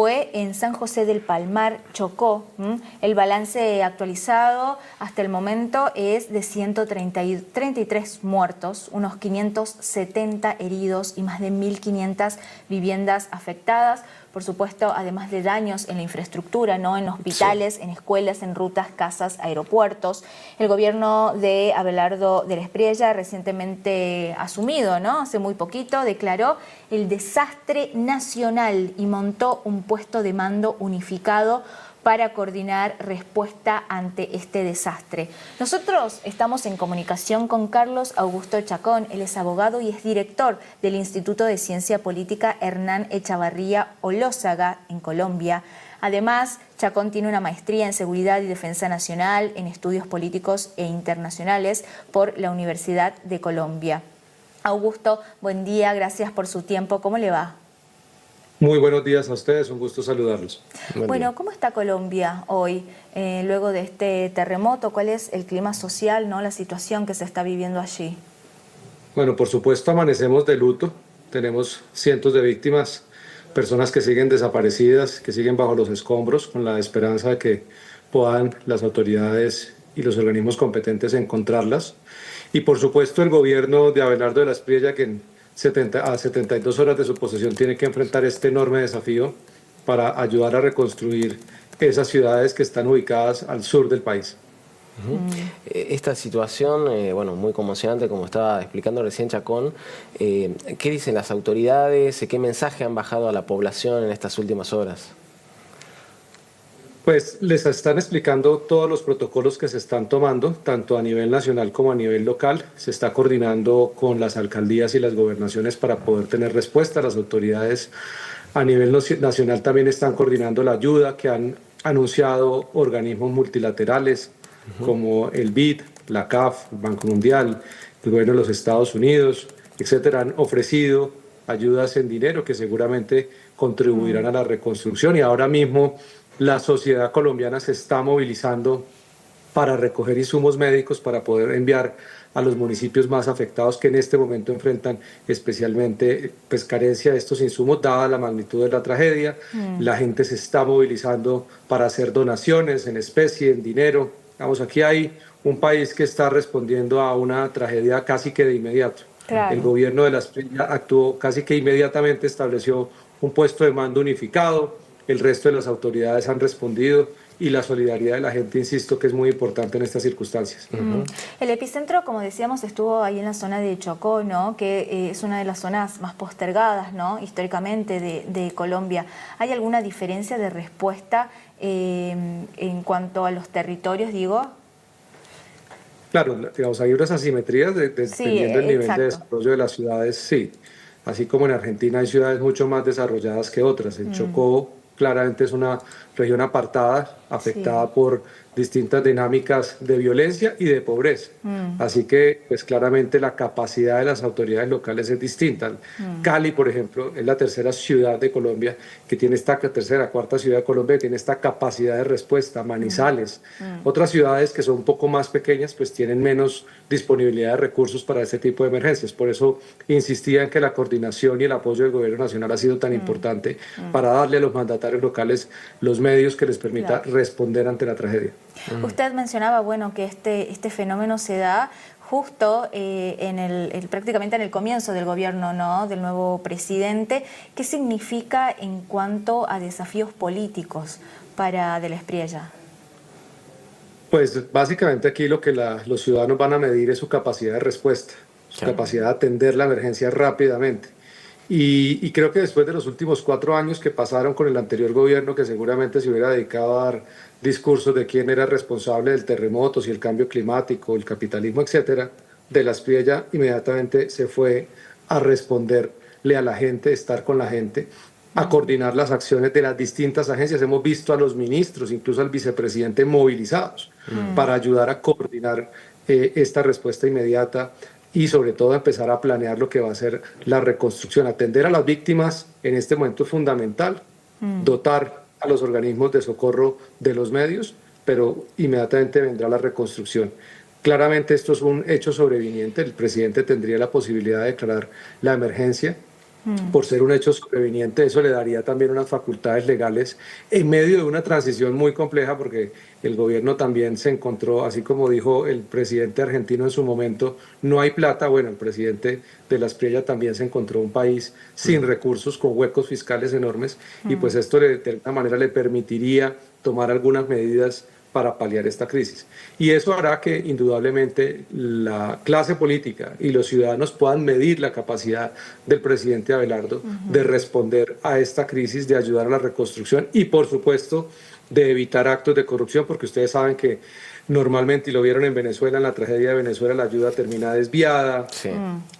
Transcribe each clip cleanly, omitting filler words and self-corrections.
Fue en San José del Palmar, Chocó. El balance actualizado hasta el momento es de 133 muertos, unos 570 heridos y más de 1.500 viviendas afectadas. Por supuesto, además de daños en la infraestructura, ¿no? En hospitales, sí, en escuelas, en rutas, casas, aeropuertos. El gobierno de Abelardo del Espriella, recientemente asumido, ¿no? Hace muy poquito, declaró el desastre nacional y montó un puesto de mando unificado para coordinar respuesta ante este desastre. Nosotros estamos en comunicación con Carlos Augusto Chacón. Él es abogado y es director del Instituto de Ciencia Política Hernán Echavarría Olózaga en Colombia. Además, Chacón tiene una maestría en Seguridad y Defensa Nacional en Estudios Políticos e Internacionales por la Universidad de Colombia. Augusto, buen día, gracias por su tiempo. ¿Cómo le va? Muy buenos días a ustedes, un gusto saludarlos. Bueno, ¿cómo está Colombia hoy, luego de este terremoto? ¿Cuál es el clima social, ¿no? La situación que se está viviendo allí? Bueno, por supuesto amanecemos de luto, tenemos cientos de víctimas, personas que siguen desaparecidas, que siguen bajo los escombros, con la esperanza de que puedan las autoridades y los organismos competentes encontrarlas. Y por supuesto el gobierno de Abelardo de la Espriella, que a 72 horas de su posesión tiene que enfrentar este enorme desafío para ayudar a reconstruir esas ciudades que están ubicadas al sur del país. Esta situación, bueno, muy conmocionante, como estaba explicando recién Chacón. ¿Qué dicen las autoridades? ¿Qué mensaje han bajado a la población en estas últimas horas? Pues les están explicando todos los protocolos que se están tomando, tanto a nivel nacional como a nivel local. Se está coordinando con las alcaldías y las gobernaciones para poder tener respuesta. Las autoridades a nivel nacional también están coordinando la ayuda que han anunciado organismos multilaterales como el BID, la CAF, el Banco Mundial, el gobierno de los Estados Unidos, etcétera. Han ofrecido ayudas en dinero que seguramente contribuirán a la reconstrucción, y ahora mismo la sociedad colombiana se está movilizando para recoger insumos médicos para poder enviar a los municipios más afectados, que en este momento enfrentan especialmente pues, carencia de estos insumos dada la magnitud de la tragedia. La gente se está movilizando para hacer donaciones en especie, en dinero. Vamos, aquí hay un país que está respondiendo a una tragedia casi que de inmediato. Claro. El gobierno de la Espriella actuó casi que inmediatamente, estableció un puesto de mando unificado. El resto de las autoridades han respondido, y la solidaridad de la gente, insisto, que es muy importante en estas circunstancias. El epicentro, como decíamos, estuvo ahí en la zona de Chocó, ¿no? Que es una de las zonas más postergadas, ¿no? Históricamente de Colombia. ¿Hay alguna diferencia de respuesta en cuanto a los territorios, digo? Claro, digamos, hay unas asimetrías dependiendo del nivel de desarrollo de las ciudades, sí. Así como en Argentina hay ciudades mucho más desarrolladas que otras. En Chocó claramente es una región apartada, afectada por distintas dinámicas de violencia y de pobreza. Así que, pues claramente la capacidad de las autoridades locales es distinta. Cali, por ejemplo, es la tercera ciudad de Colombia que tiene cuarta ciudad de Colombia que tiene esta capacidad de respuesta. Manizales. Otras ciudades que son un poco más pequeñas, pues tienen menos disponibilidad de recursos para este tipo de emergencias. Por eso insistía en que la coordinación y el apoyo del gobierno nacional ha sido tan importante para darle a los mandatarios locales los medios que les permita responder ante la tragedia. Usted mencionaba, bueno, que este fenómeno se da justo prácticamente en el comienzo del gobierno, ¿no? Del nuevo presidente. ¿Qué significa en cuanto a desafíos políticos para de la Espriella? Pues básicamente aquí lo que los ciudadanos van a medir es su capacidad de respuesta, su capacidad de atender la emergencia rápidamente. Y creo que después de los últimos 4 años que pasaron con el anterior gobierno, que seguramente se hubiera dedicado a dar discursos de quién era responsable del terremoto, si el cambio climático, el capitalismo, etcétera, de la Espriella inmediatamente se fue a responderle a la gente, estar con la gente, a coordinar las acciones de las distintas agencias. Hemos visto a los ministros, incluso al vicepresidente, movilizados para ayudar a coordinar esta respuesta inmediata, y sobre todo empezar a planear lo que va a ser la reconstrucción. Atender a las víctimas en este momento es fundamental, dotar a los organismos de socorro de los medios, pero inmediatamente vendrá la reconstrucción. Claramente esto es un hecho sobreviniente. El presidente tendría la posibilidad de declarar la emergencia por ser un hecho sobreviniente. Eso le daría también unas facultades legales en medio de una transición muy compleja, porque el gobierno también se encontró, así como dijo el presidente argentino en su momento, no hay plata. Bueno, el presidente de la Espriella también se encontró un país sin recursos, con huecos fiscales enormes, y pues esto de alguna manera le permitiría tomar algunas medidas para paliar esta crisis. Y eso hará que indudablemente la clase política y los ciudadanos puedan medir la capacidad del presidente Abelardo de responder a esta crisis, de ayudar a la reconstrucción y, por supuesto, de evitar actos de corrupción, porque ustedes saben que normalmente, y lo vieron en Venezuela, en la tragedia de Venezuela, la ayuda termina desviada,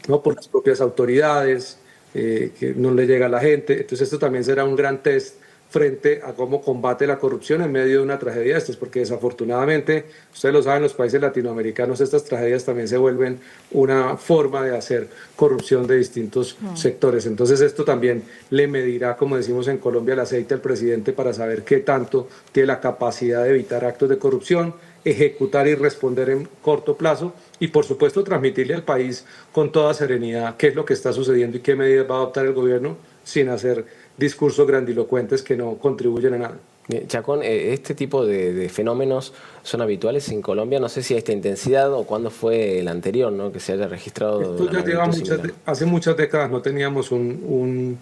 ¿no?, por las propias autoridades, que no le llega a la gente. Entonces esto también será un gran test frente a cómo combate la corrupción en medio de una tragedia de estas, porque desafortunadamente, ustedes lo saben, en los países latinoamericanos estas tragedias también se vuelven una forma de hacer corrupción de distintos sectores. Entonces esto también le medirá, como decimos en Colombia, el aceite al presidente para saber qué tanto tiene la capacidad de evitar actos de corrupción, ejecutar y responder en corto plazo, y por supuesto transmitirle al país con toda serenidad qué es lo que está sucediendo y qué medidas va a adoptar el gobierno, sin hacer discursos grandilocuentes que no contribuyen a nada. Chacón, este tipo de fenómenos son habituales en Colombia. No sé si a esta intensidad o cuándo fue el anterior, ¿no?, que se haya registrado. Esto ya lleva hace muchas décadas no teníamos un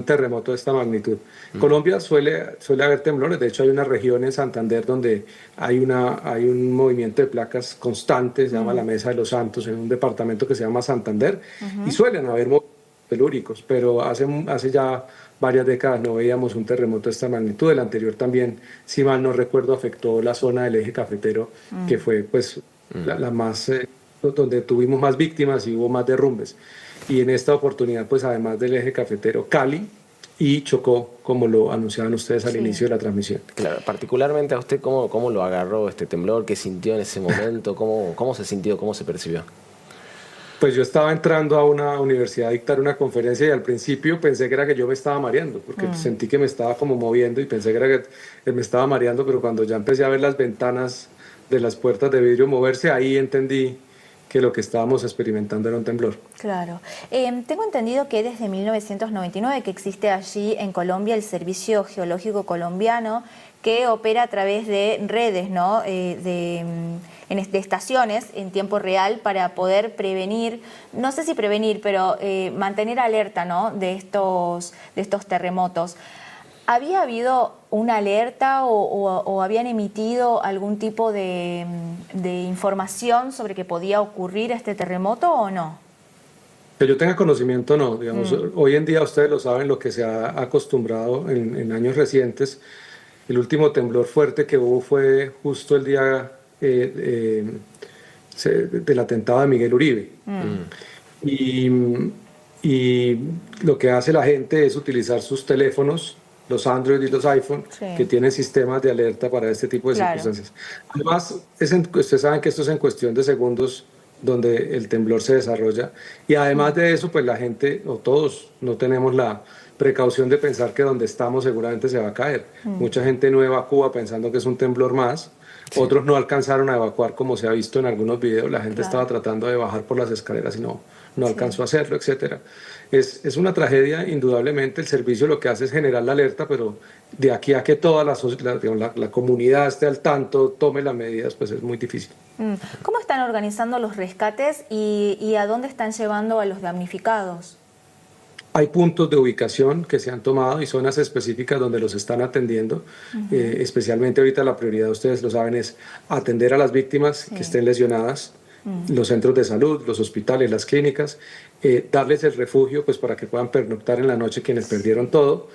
terremoto de esta magnitud. Colombia suele haber temblores. De hecho, hay una región en Santander donde hay un movimiento de placas constante, se llama la Mesa de los Santos, en un departamento que se llama Santander, y suelen haber movimientos telúricos, pero hace ya varias décadas no veíamos un terremoto de esta magnitud. El anterior también, si mal no recuerdo, afectó la zona del eje cafetero, que fue pues la más, donde tuvimos más víctimas y hubo más derrumbes. Y en esta oportunidad, pues además del eje cafetero, Cali y Chocó, como lo anunciaban ustedes al inicio de la transmisión. Claro, particularmente a usted, ¿cómo lo agarró este temblor? ¿Qué sintió en ese momento? ¿Cómo se sintió? ¿Cómo se percibió? Pues yo estaba entrando a una universidad a dictar una conferencia y al principio pensé que era que yo me estaba mareando, porque sentí que me estaba como moviendo y pensé que era que me estaba mareando, pero cuando ya empecé a ver las ventanas de las puertas de vidrio moverse, ahí entendí que lo que estábamos experimentando era un temblor. Claro. Tengo entendido que desde 1999 que existe allí en Colombia el Servicio Geológico Colombiano, que opera a través de redes, ¿no?, de estaciones en tiempo real para poder prevenir, no sé si prevenir, pero mantener alerta, ¿no?, de estos terremotos. ¿Había habido una alerta o habían emitido algún tipo de información sobre que podía ocurrir este terremoto o no? Que yo tenga conocimiento, no. Digamos, hoy en día ustedes lo saben, lo que se ha acostumbrado en años recientes. El último temblor fuerte que hubo fue justo el día del atentado de Miguel Uribe. Y lo que hace la gente es utilizar sus teléfonos, los Android y los iPhone, que tienen sistemas de alerta para este tipo de circunstancias. Además, ustedes saben que esto es en cuestión de segundos donde el temblor se desarrolla. Y además de eso, pues la gente, o todos, no tenemos la precaución de pensar que donde estamos seguramente se va a caer. Mucha gente no evacúa pensando que es un temblor más. Otros no alcanzaron a evacuar, como se ha visto en algunos videos. La gente estaba tratando de bajar por las escaleras y no alcanzó a hacerlo, etcétera. Es una tragedia, indudablemente. El servicio lo que hace es generar la alerta, pero de aquí a que toda la comunidad esté al tanto, tome las medidas, pues es muy difícil. ¿Cómo están organizando los rescates y a dónde están llevando a los damnificados? Hay puntos de ubicación que se han tomado y zonas específicas donde los están atendiendo. Especialmente ahorita la prioridad, ustedes lo saben, es atender a las víctimas que estén lesionadas, los centros de salud, los hospitales, las clínicas, darles el refugio pues, para que puedan pernoctar en la noche quienes perdieron todo.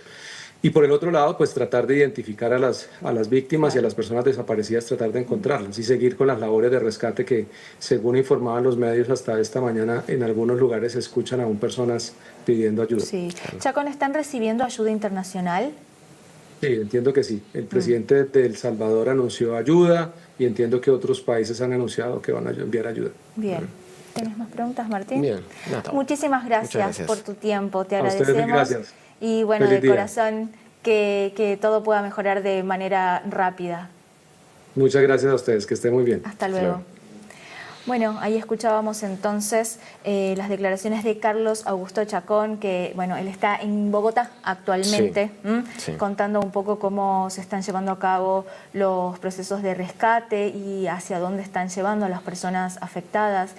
Y por el otro lado, pues tratar de identificar a las víctimas y a las personas desaparecidas, tratar de encontrarlas y seguir con las labores de rescate que, según informaban los medios hasta esta mañana, en algunos lugares se escuchan aún personas pidiendo ayuda. Sí. Chacón, ¿están recibiendo ayuda internacional? Sí, entiendo que sí. El presidente de El Salvador anunció ayuda y entiendo que otros países han anunciado que van a enviar ayuda. Bien. ¿Tienes más preguntas, Martín? Bien. Muchísimas gracias por tu tiempo. Te agradecemos. Ustedes, gracias. Y bueno, Feliz de día. corazón, que todo pueda mejorar de manera rápida. Muchas gracias a ustedes, que estén muy bien. Hasta luego. Bueno, ahí escuchábamos entonces las declaraciones de Carlos Augusto Chacón, que bueno, él está en Bogotá actualmente, Sí. contando un poco cómo se están llevando a cabo los procesos de rescate y hacia dónde están llevando a las personas afectadas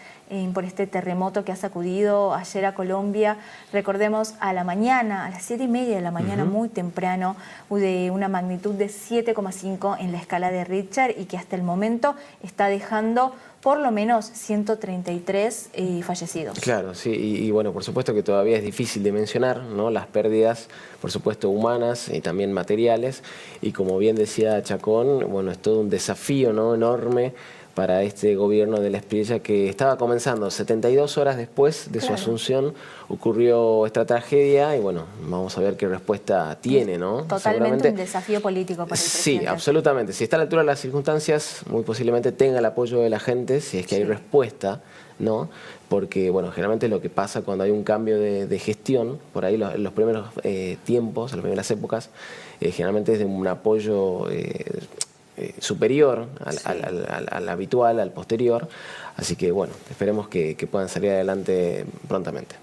por este terremoto que ha sacudido ayer a Colombia. Recordemos, a la mañana, a las 7:30 de la mañana, muy temprano, de una magnitud de 7,5 en la escala de Richter y que hasta el momento está dejando por lo menos 133 fallecidos. Claro, sí, y bueno, por supuesto que todavía es difícil de mencionar, ¿no? Las pérdidas, por supuesto, humanas y también materiales, y como bien decía Chacón, bueno, es todo un desafío, ¿no?, enorme para este gobierno de la Espriella, que estaba comenzando 72 horas después de su asunción, ocurrió esta tragedia y bueno, vamos a ver qué respuesta tiene, ¿no? Totalmente un desafío político para el presidente. Sí, absolutamente. Si está a la altura de las circunstancias, muy posiblemente tenga el apoyo de la gente, si es que hay respuesta, ¿no? Porque, bueno, generalmente lo que pasa cuando hay un cambio de gestión, por ahí los primeros tiempos, las primeras épocas, generalmente es de un apoyo superior al habitual, al posterior. Así que, bueno, esperemos que puedan salir adelante prontamente.